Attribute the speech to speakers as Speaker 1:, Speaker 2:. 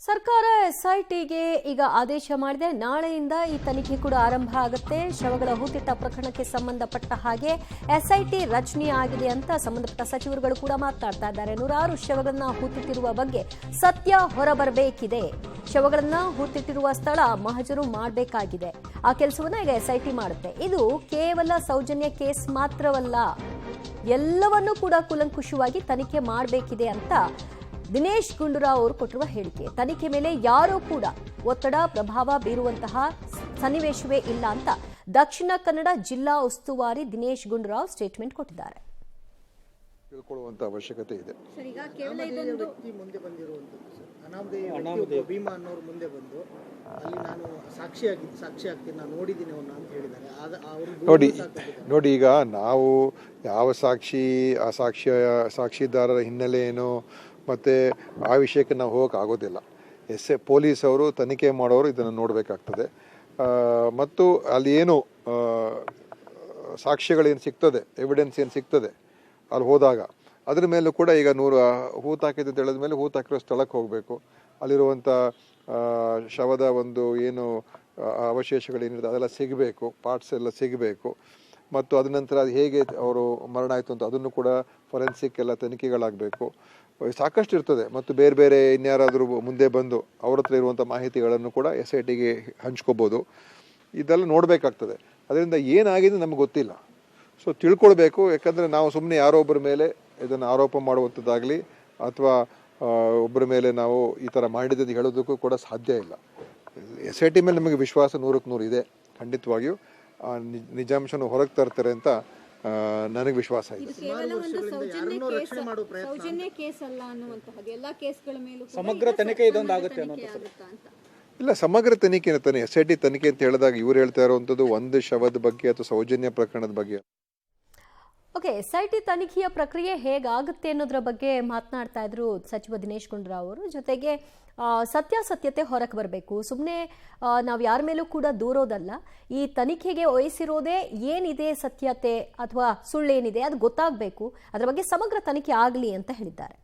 Speaker 1: ಸರ್ಕಾರ ಎಸ್ಐಟಿಗೆ ಈಗ ಆದೇಶ ಮಾಡಿದೆ. ನಾಳೆಯಿಂದ ಈ ತನಿಖೆ ಕೂಡ ಆರಂಭ ಆಗುತ್ತೆ. ಶವಗಳ ಹೂತಿಟ್ಟ ಪ್ರಕರಣಕ್ಕೆ ಸಂಬಂಧಪಟ್ಟ ಹಾಗೆ ಎಸ್ಐಟಿ ರಚನೆ ಆಗಿದೆ ಅಂತ ಸಂಬಂಧಪಟ್ಟ ಸಚಿವರುಗಳು ಕೂಡ ಮಾತನಾಡ್ತಾ ಇದ್ದಾರೆ. 106 ಶವಗಳನ್ನ ಹೂತಿಟ್ಟಿರುವ ಬಗ್ಗೆ ಸತ್ಯ ಹೊರಬರಬೇಕಿದೆ. ಶವಗಳನ್ನ ಹೂತಿಟ್ಟಿರುವ ಸ್ಥಳ ಮಹಜರು ಮಾಡಬೇಕಾಗಿದೆ. ಆ ಕೆಲಸವನ್ನ ಈಗ ಎಸ್ಐಟಿ ಮಾಡುತ್ತೆ. ಇದು ಕೇವಲ ಸೌಜನ್ಯ ಕೇಸ್ ಮಾತ್ರವಲ್ಲ, ಎಲ್ಲವನ್ನೂ ಕೂಡ ಕೂಲಂಕುಷವಾಗಿ ತನಿಖೆ ಮಾಡಬೇಕಿದೆ ಅಂತ ದಿನೇಶ್ ಗುಂಡೂರಾವ್ ಅವರು ಕೊಟ್ಟಿರುವ ಹೇಳಿಕೆ. ತನಿಖೆ ಮೇಲೆ ಯಾರೂ ಕೂಡ ಒತ್ತಡ ಪ್ರಭಾವ ಬೀರುವಂತಹ ಸನ್ನಿವೇಶವೇ ಇಲ್ಲ ಅಂತ ದಕ್ಷಿಣ ಕನ್ನಡ ಜಿಲ್ಲಾ ಉಸ್ತುವಾರಿ ದಿನೇಶ್ ಗುಂಡೂರಾವ್ ಸ್ಟೇಟ್ಮೆಂಟ್ ಕೊಟ್ಟಿದ್ದಾರೆ.
Speaker 2: ತಿಳ್ಕೊಳ್ಳುವಂತ ಅವಶ್ಯಕತೆ ಇದೆ.
Speaker 3: ಮುಂದೆ ಬಂದಿರುವಂತದ್ದು ಅನಾಮಧೇಯ ಭೀಮಾ ಅನ್ನೋರು ಮುಂದೆ ಬಂದು ಅಲ್ಲಿ ನಾನು ಸಾಕ್ಷಿ ಆಗ್ತೀನಿ, ನಾನು ನೋಡಿದ್ದೀನಿ ಅವನ್ನ ಅಂತ ಹೇಳಿದ್ದಾರೆ.
Speaker 2: ನೋಡಿ ಈಗ ನಾವು ಯಾವ ಆ ಸಾಕ್ಷಿದಾರರ ಹಿನ್ನೆಲೆ ಏನು ಮತ್ತು ಆ ವಿಷಯಕ್ಕೆ ನಾವು ಹೋಗೋಕೆ ಆಗೋದಿಲ್ಲ. ಪೊಲೀಸ್ ಅವರು ತನಿಖೆ ಮಾಡೋರು ಇದನ್ನು ನೋಡಬೇಕಾಗ್ತದೆ. ಮತ್ತು ಅಲ್ಲಿ ಏನು ಸಾಕ್ಷ್ಯಗಳೇನು ಸಿಗ್ತದೆ, ಎವಿಡೆನ್ಸ್ ಏನು ಸಿಗ್ತದೆ ಅಲ್ಲಿ ಹೋದಾಗ ಅದ್ರ ಮೇಲೂ ಕೂಡ ಈಗ 100 ಹೂತಾಕಿದ್ದು ಅಂತ ಹೇಳಿದ ಮೇಲೆ ಹೂತಾಕಿರೋ ಸ್ಥಳಕ್ಕೆ ಹೋಗಬೇಕು. ಅಲ್ಲಿರುವಂಥ ಶವದ ಒಂದು ಏನು ಅವಶೇಷಗಳೇನಿರುತ್ತೆ ಅದೆಲ್ಲ ಸಿಗಬೇಕು, ಪಾರ್ಟ್ಸ್ ಎಲ್ಲ ಸಿಗಬೇಕು. ಮತ್ತು ಅದ ನಂತರ ಅದು ಹೇಗೆ ಅವರು ಮರಣ ಆಯಿತು ಅಂತ ಅದನ್ನು ಕೂಡ ಫೊರೆನ್ಸಿಕ್ ಎಲ್ಲ ತನಿಖೆಗಳಾಗಬೇಕು. ಸಾಕಷ್ಟು ಇರ್ತದೆ. ಮತ್ತು ಬೇರೆ ಬೇರೆ ಇನ್ಯಾರಾದರೂ ಮುಂದೆ ಬಂದು ಅವ್ರ ಹತ್ರ ಇರುವಂಥ ಮಾಹಿತಿಗಳನ್ನು ಕೂಡ SITಗೆ ಹಂಚ್ಕೋಬೋದು. ಇದೆಲ್ಲ ನೋಡಬೇಕಾಗ್ತದೆ. ಅದರಿಂದ ಏನಾಗಿದೆ ನಮ್ಗೆ ಗೊತ್ತಿಲ್ಲ. ಸೊ ತಿಳ್ಕೊಳ್ಬೇಕು. ಯಾಕಂದರೆ ನಾವು ಸುಮ್ಮನೆ ಯಾರೋ ಒಬ್ಬರ ಮೇಲೆ ಇದನ್ನು ಆರೋಪ ಮಾಡುವಂಥದ್ದಾಗಲಿ ಅಥವಾ ಒಬ್ಬರ ಮೇಲೆ ನಾವು ಈ ಥರ ಮಾಡಿದೆ ಅಂತ ಹೇಳೋದಕ್ಕೂ ಕೂಡ ಸಾಧ್ಯ ಇಲ್ಲ. SIT ಮೇಲೆ ನಮಗೆ ವಿಶ್ವಾಸ 100ಕ್ಕೆ 100 ಇದೆ. ಖಂಡಿತವಾಗಿಯೂ ನಿಜಾಂಶನ ಹೊರಗೆ ತರ್ತಾರೆ ಅಂತ ನನಗೆ ವಿಶ್ವಾಸ ಇದೆ.
Speaker 3: ಸಮಗ್ರ ತನಿಖೆ ಇದೊಂದಾಗುತ್ತೆ
Speaker 2: ಇಲ್ಲ, ಸಮಗ್ರ ತನಿಖೆ ತಾನೆ SIT ತನಿಖೆ ಅಂತ ಹೇಳಿದಾಗ ಇವ್ರು ಹೇಳ್ತಾ ಇರುವಂಥದ್ದು ಒಂದು ಶವದ ಬಗ್ಗೆ ಅಥವಾ ಸೌಜನ್ಯ ಪ್ರಕರಣದ ಬಗ್ಗೆ.
Speaker 1: ಓಕೆ, SIT ತನಿಖೆಯ ಪ್ರಕ್ರಿಯೆ ಹೇಗಾಗುತ್ತೆ ಅನ್ನೋದ್ರ ಬಗ್ಗೆ ಮಾತನಾಡ್ತಾ ಇದ್ರು ಸಚಿವ ದಿನೇಶ್ ಗುಂಡೂರಾವ್ ಅವರು. ಜೊತೆಗೆ ಸತ್ಯಾಸತ್ಯತೆ ಹೊರಗೆ ಬರಬೇಕು. ಸುಮ್ಮನೆ ನಾವು ಯಾರ ಮೇಲೂ ಕೂಡ ದೂರೋದಲ್ಲ. ಈ ತನಿಖೆಗೆ ವಹಿಸಿರೋದೇ ಏನಿದೆ ಸತ್ಯತೆ ಅಥವಾ ಸುಳ್ಳೇನಿದೆ ಅದು ಗೊತ್ತಾಗಬೇಕು. ಅದರ ಬಗ್ಗೆ ಸಮಗ್ರ ತನಿಖೆ ಆಗಲಿ ಅಂತ ಹೇಳಿದ್ದಾರೆ.